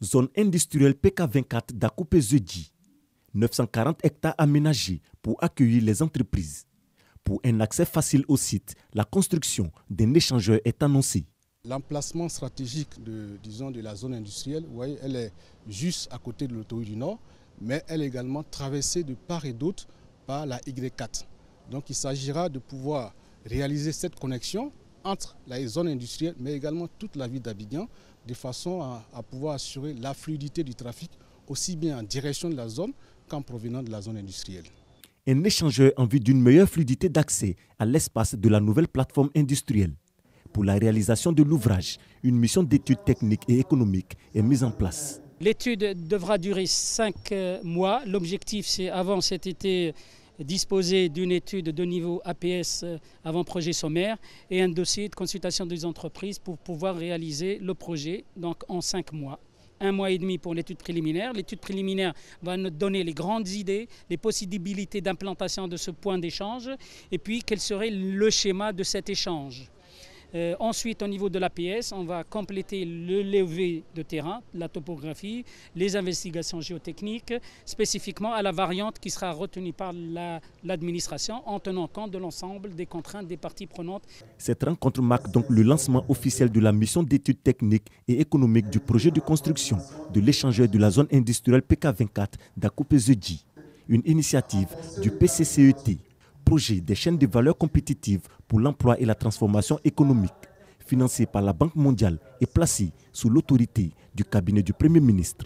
zone industrielle PK24 d'Akupé-Zedji. 940 hectares aménagés pour accueillir les entreprises. Pour un accès facile au site, la construction d'un échangeur est annoncée. L'emplacement stratégique de la zone industrielle, vous voyez, elle est juste à côté de l'autoroute du Nord, mais elle est également traversée de part et d'autre par la Y4. Donc il s'agira de pouvoir réaliser cette connexion entre la zone industrielle, mais également toute la ville d'Abidjan, de façon à pouvoir assurer la fluidité du trafic, aussi bien en direction de la zone qu'en provenant de la zone industrielle. Un échangeur en vue d'une meilleure fluidité d'accès à l'espace de la nouvelle plateforme industrielle. Pour la réalisation de l'ouvrage, une mission d'études techniques et économiques est mise en place. L'étude devra durer 5 mois. L'objectif, c'est avant cet été, disposer d'une étude de niveau APS avant projet sommaire et un dossier de consultation des entreprises pour pouvoir réaliser le projet donc en 5 mois. 1 mois et demi pour l'étude préliminaire. L'étude préliminaire va nous donner les grandes idées, les possibilités d'implantation de ce point d'échange et puis quel serait le schéma de cet échange. Ensuite, au niveau de l'APS, on va compléter le levé de terrain, la topographie, les investigations géotechniques, spécifiquement à la variante qui sera retenue par l'administration en tenant compte de l'ensemble des contraintes des parties prenantes. Cette rencontre marque donc le lancement officiel de la mission d'études techniques et économiques du projet de construction de l'échangeur de la zone industrielle PK24 d'Akupé-Zedji, une initiative du PCCET. Projet des chaînes de valeur compétitives pour l'emploi et la transformation économique, financé par la Banque mondiale et placé sous l'autorité du cabinet du Premier ministre.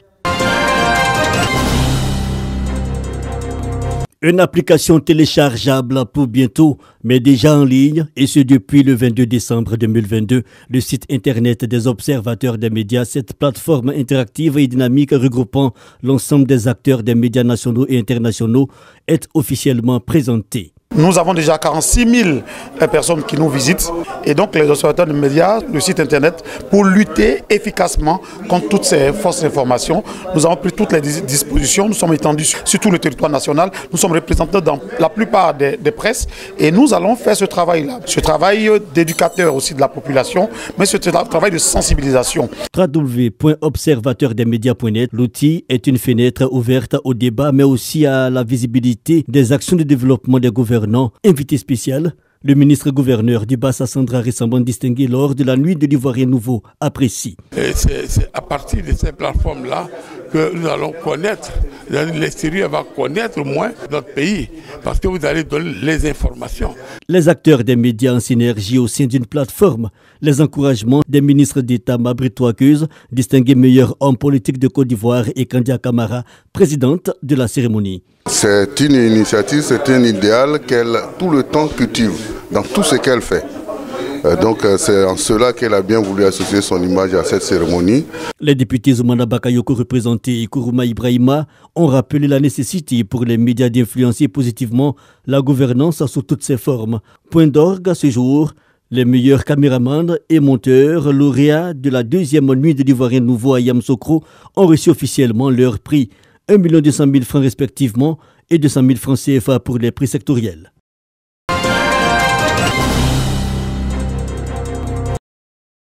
Une application téléchargeable pour bientôt, mais déjà en ligne, et ce depuis le 22 décembre 2022. Le site internet des observateurs des médias, cette plateforme interactive et dynamique regroupant l'ensemble des acteurs des médias nationaux et internationaux, est officiellement présenté. Nous avons déjà 46 000 personnes qui nous visitent et donc les observateurs de médias, le site internet, pour lutter efficacement contre toutes ces fausses informations. Nous avons pris toutes les dispositions, nous sommes étendus sur tout le territoire national, nous sommes représentés dans la plupart des presses et nous allons faire ce travail-là. Ce travail d'éducateur aussi de la population, mais ce travail de sensibilisation. www.observateurdesmedias.net, l'outil est une fenêtre ouverte au débat mais aussi à la visibilité des actions de développement des gouvernants. Invité spécial, le ministre-gouverneur du Bassa Sandra récemment distingué lors de la nuit de l'Ivoirien Nouveau apprécie. C'est à partir de ces plateformes-là que nous allons connaître, l'extérieur va connaître moins notre pays, parce que vous allez donner les informations. Les acteurs des médias en synergie au sein d'une plateforme, les encouragements des ministres d'État Mabrito Akuz, distingué meilleur homme politique de Côte d'Ivoire, et Kandia Kamara, présidente de la cérémonie. C'est une initiative, c'est un idéal qu'elle tout le temps cultive dans tout ce qu'elle fait. Donc c'est en cela qu'elle a bien voulu associer son image à cette cérémonie. Les députés Zoumana Bakayoko représentés et Kourouma Ibrahima ont rappelé la nécessité pour les médias d'influencer positivement la gouvernance sous toutes ses formes. Point d'orgue à ce jour, les meilleurs caméramans et monteurs lauréats de la deuxième nuit de l'Ivoirien Nouveau à Yamoussoukro ont reçu officiellement leur prix. 1 200 000 francs respectivement et 200 000 francs CFA pour les prix sectoriels.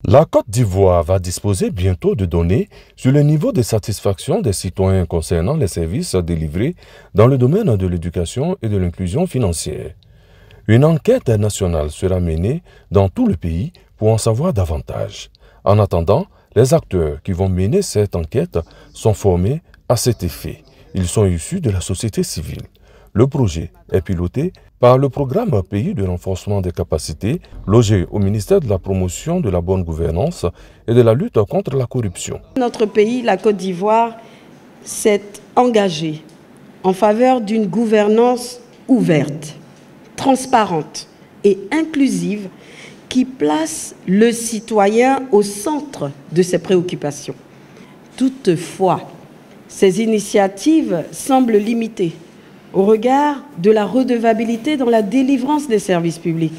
La Côte d'Ivoire va disposer bientôt de données sur le niveau de satisfaction des citoyens concernant les services délivrés dans le domaine de l'éducation et de l'inclusion financière. Une enquête nationale sera menée dans tout le pays pour en savoir davantage. En attendant, les acteurs qui vont mener cette enquête sont formés à cet effet. Ils sont issus de la société civile. Le projet est piloté par le programme Pays de renforcement des capacités, logé au ministère de la Promotion de la bonne gouvernance et de la lutte contre la corruption. Notre pays, la Côte d'Ivoire, s'est engagé en faveur d'une gouvernance ouverte, transparente et inclusive qui place le citoyen au centre de ses préoccupations. Toutefois, ces initiatives semblent limitées au regard de la redevabilité dans la délivrance des services publics,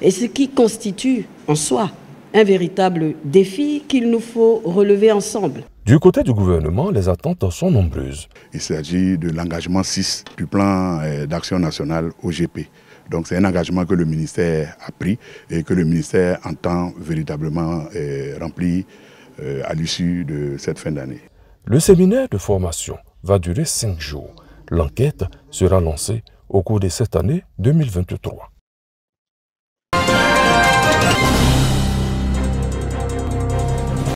et ce qui constitue en soi un véritable défi qu'il nous faut relever ensemble. Du côté du gouvernement, les attentes sont nombreuses. Il s'agit de l'engagement 6 du plan d'action nationale OGP. Donc c'est un engagement que le ministère a pris et que le ministère entend véritablement remplir à l'issue de cette fin d'année. Le séminaire de formation va durer 5 jours. L'enquête sera lancée au cours de cette année 2023.